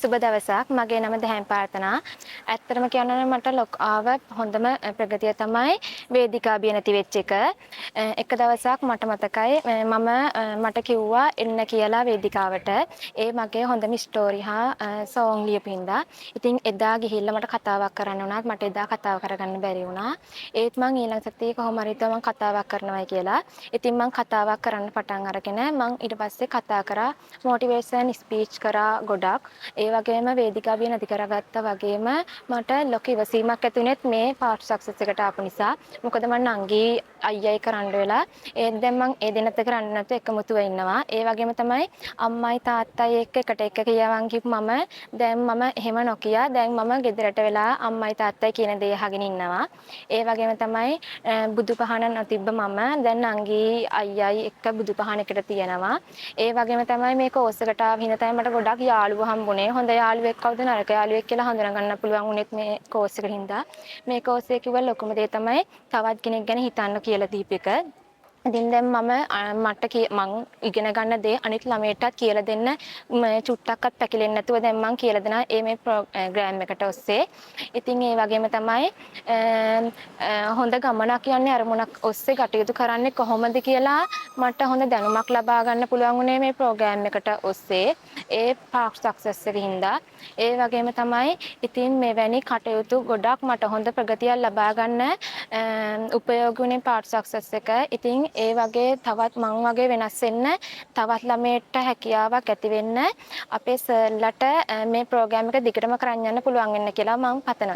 සුබ දවසක්. මගේ නම දැහැන් ප්‍රාර්ථනා. ඇත්තටම කියනවා නම් මට ආව හොඳම ප්‍රගතිය තමයි වේදිකා බිය නැති වෙච්ච එක. එක දවසක් මට මතකයි මට කිව්වා එන්න කියලා වේදිකාවට. ඒ මගේ හොඳම ස්ටෝරි හා සෝං ලියපින්දා. ඉතින් එදා ගිහිල්ලා මට කතාවක් කරන්න වුණා. මට එදා කතාව කරගන්න බැරි වුණා. ඒත් මං ඊළඟ සතියේ කොහොම හරි මං කතාවක් කරනවායි කියලා. ඉතින් මං කතාවක් කරන්න පටන් අරගෙන මං ඊට පස්සේ කතා කරා මොටිවේෂන් ස්පීච් කරා ගොඩක්. ඒ වගේම වේදිකා බිය නැති කරගත්තා වගේම මට ලොකු ඉවසීමක් ඇති වුණෙත් මේ පාර්ට් සක්සස් එකට ආපු නිසා. මොකද මම නංගි අයියයි කරන්න වෙලා ඒත් දැන් මං ඒ දෙන්නත් එක්ක කරන්න නැතුව එකමුතුව ඉන්නවා. ඒ වගේම තමයි අම්මයි තාත්තයි එක්ක එකට කියවන් කිව්ව දැන් මම එහෙම නොකිය දැන් මම ගෙදරට වෙලා අම්මයි තාත්තයි කියන දේ අහගෙන ඉන්නවා. ඒ වගේම තමයි බුදුපහන නොතිබ්බ මම දැන් නංගි අයියයි එක්ක බුදුපහනකට තියෙනවා. ඒ වගේම තමයි මේ කෝස් එකට ආව හින්දා තමයි මට ගොඩක් යාළුවෝ හම්බුනේ. හොඳ යාළුවෙක් කවුද නරක යාළුවෙක් කියලා හඳුනා ගන්න පුළුවන් උනේත් මේ කෝස් එකට හින්දා. මේ කෝස් එකේ කිව්ව ලොකුම දේ තමයි තවත් කෙනෙක් ගැන හිතන්න කියලා දීප එක. ඉතින් දැන් මම ඉගෙන ගන්න දේ අනිත් ළමයිටත් කියලා දෙන්න චුට්ටක්වත් පැකිලෙන්නේ නැතුව දැන් මම කියලා දෙනවා මේ ප්‍රෝග්‍රෑම් එකට ඔස්සේ. ඉතින් ඒ වගේම තමයි හොඳ ගමනක් යන්නේ අරමුණක් ඔස්සේ කටයුතු කරන්නේ කොහොමද කියලා මට හොඳ දැනුමක් ලබා ගන්න පුළුවන් උනේ මේ ප්‍රෝග්‍රෑම් එකට ඔස්සේ. ඒ පාක් සක්සස් එකින්දා ඒ වගේම තමයි ඉතින් මෙවැනි කටයුතු ගොඩක් මට හොඳ ප්‍රගතියක් ලබා ගන්න උපයෝගී වුණේ පාක් සක්සස් එක. ඉතින් ඒ වගේ තවත් මං වගේ වෙනස් වෙන්න තවත් ළමයට හැකියාවක් ඇති වෙන්න අපේ සර්ලට මේ ප්‍රෝග්‍රෑම් එක දිගටම කරන් යන්න පුළුවන් වෙන්න කියලා මං පතනවා.